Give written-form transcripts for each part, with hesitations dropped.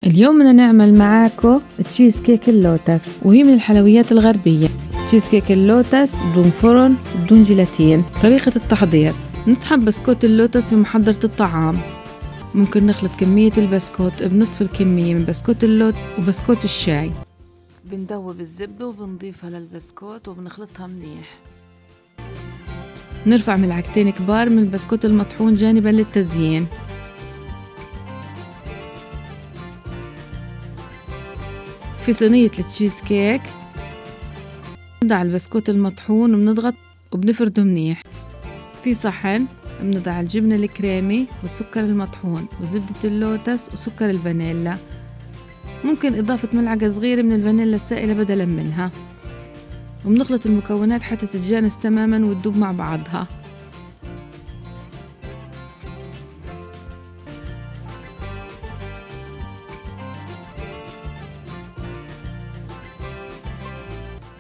اليوم بدنا نعمل معاكم تشيز كيك اللوتس، وهي من الحلويات الغربية. تشيز كيك اللوتس بدون فرن بدون جيلاتين. طريقة التحضير: نطحن بسكوت اللوتس في محضرة الطعام. ممكن نخلط كمية البسكوت بنصف الكمية من بسكوت اللوت وبسكوت الشاي. بندوب الزبدة وبنضيفها للبسكوت وبنخلطها منيح. نرفع ملعقتين كبار من البسكوت المطحون جانبا للتزيين. في صينية التشيز كيك بنضع البسكوت المطحون وبنضغط وبنفرده منيح. في صحن بنضع الجبنة الكريمي والسكر المطحون وزبدة اللوتس وسكر الفانيلا. ممكن إضافة ملعقة صغيرة من الفانيلا السائلة بدلا منها، وبنخلط المكونات حتى تتجانس تماما وتدوب مع بعضها.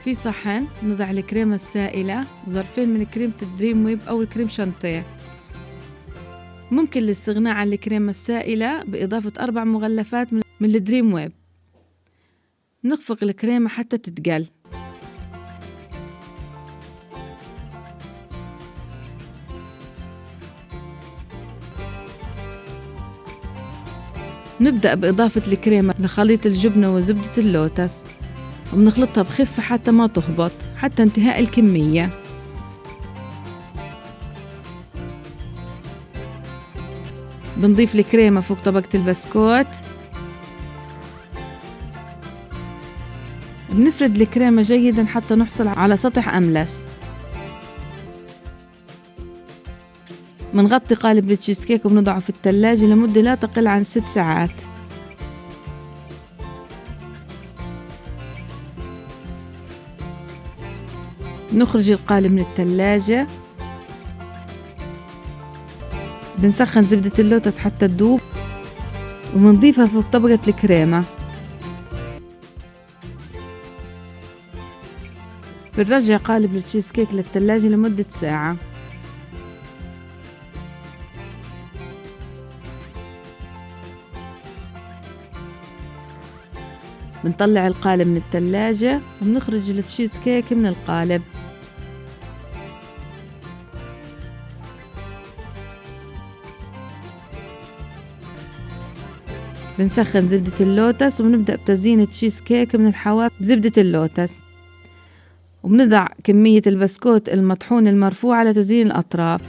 في صحن نضع الكريمة السائلة وظرفين من كريمة الدريم ويب أو الكريم شانتيه. ممكن الاستغناء عن الكريمة السائلة بإضافة 4 مغلفات من الدريم ويب. نخفق الكريمة حتى تتقل. نبدأ بإضافة الكريمة لخليط الجبنة وزبدة اللوتس، وبنخلطها بخفة حتى ما تهبط حتى انتهاء الكمية. بنضيف الكريمة فوق طبقة البسكوت. بنفرد الكريمة جيدا حتى نحصل على سطح أملس. بنغطي قالب التشيز كيك وبنضعه في الثلاجة لمدة لا تقل عن 6 ساعات. نخرج القالب من الثلاجة. بنسخن زبدة اللوتس حتى تذوب وبنضيفها فوق طبقة الكريمة. بنرجع قالب التشيز كيك للثلاجة لمدة ساعة. بنطلع القالب من الثلاجة وبنخرج التشيز كيك من القالب. بنسخن زبدة اللوتس وبنبدأ بتزيين التشيز كيك من الحواف بزبدة اللوتس، وبنضع كمية البسكوت المطحون المرفوع على تزيين الأطراف.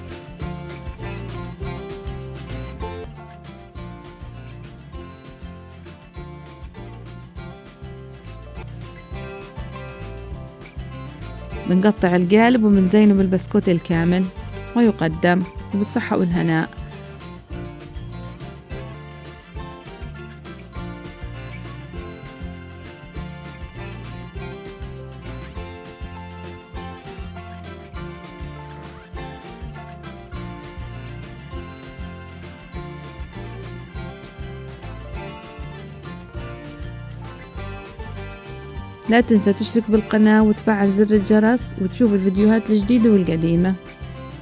بنقطع القالب وبنزينه بالبسكوت الكامل ويقدم بالصحة والهناء. لا تنسى تشترك بالقناة وتفعل زر الجرس وتشوف الفيديوهات الجديدة والقديمة.